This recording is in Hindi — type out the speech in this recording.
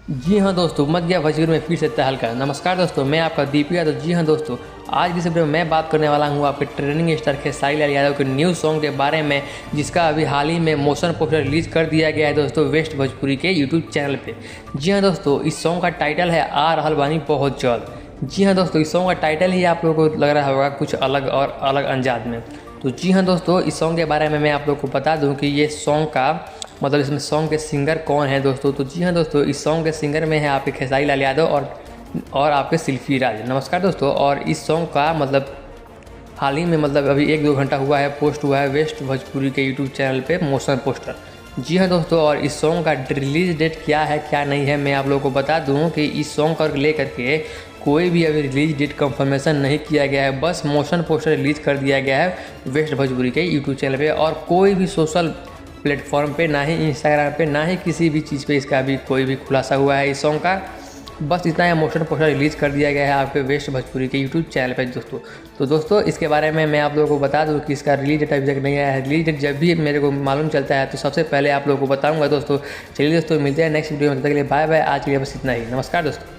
जी हाँ दोस्तों, मत गया भोजपुरी में फिर से तहलका। नमस्कार दोस्तों, मैं आपका दीप यादव। जी हाँ दोस्तों, आज की इस वीडियो में मैं बात करने वाला हूँ आपके ट्रेंडिंग स्टार खेसारी लाल यादव के न्यू सॉन्ग के बारे में, जिसका अभी हाल ही में मोशन पोस्टर रिलीज कर दिया गया है दोस्तों वेस्ट भोजपुरी के यूट्यूब चैनल पे। जी हाँ दोस्तों, इस सॉन्ग का टाइटल है आ रहल बानी बहुत जल्द। जी हाँ दोस्तों, इस सॉन्ग का टाइटल ही आप लोगों को लग रहा होगा कुछ अलग और अलग अंदाज में। तो जी हाँ दोस्तों, इस सॉन्ग के बारे में मैं आप लोग को बता दूं कि ये सॉन्ग का मतलब इसमें सॉन्ग के सिंगर कौन है दोस्तों। तो जी हाँ दोस्तों, इस सॉन्ग के सिंगर में है आपके खेसारी लाल यादव और आपके शिल्पी राज। नमस्कार दोस्तों, और इस सॉन्ग का मतलब हाल ही में मतलब अभी 1-2 घंटा हुआ है पोस्ट हुआ है वेस्ट भोजपुरी के यूट्यूब चैनल पे मोशन पोस्टर। जी हाँ दोस्तों, और इस सॉन्ग का रिलीज डेट क्या है क्या नहीं है मैं आप लोगों को बता दूं कि इस सॉन्ग को लेकर के कोई भी अभी रिलीज डेट कंफर्मेशन नहीं किया गया है, बस मोशन पोस्टर रिलीज कर दिया गया है वेस्ट भोजपुरी के यूट्यूब चैनल पे। और कोई भी सोशल प्लेटफॉर्म पे, ना ही इंस्टाग्राम पे, ना ही किसी भी चीज़ पे इसका अभी कोई भी खुलासा हुआ है इस सॉन्ग का। बस इतना है, मोशन पोस्टर रिलीज कर दिया गया है आपके वेस्ट भोजपुरी के यूट्यूब चैनल पे दोस्तों। तो दोस्तों, इसके बारे में मैं आप लोगों को बता दूं कि इसका रिलीज डेट अभी तक नहीं आया है। रिलीज डेट जब भी मेरे को मालूम चलता है तो सबसे पहले आप लोगों को बताऊंगा दोस्तों। चलिए दोस्तों, मिलते हैं नेक्स्ट वीडियो में, तब तक के लिए बाय बाय। आज के लिए बस इतना ही। नमस्कार दोस्तों।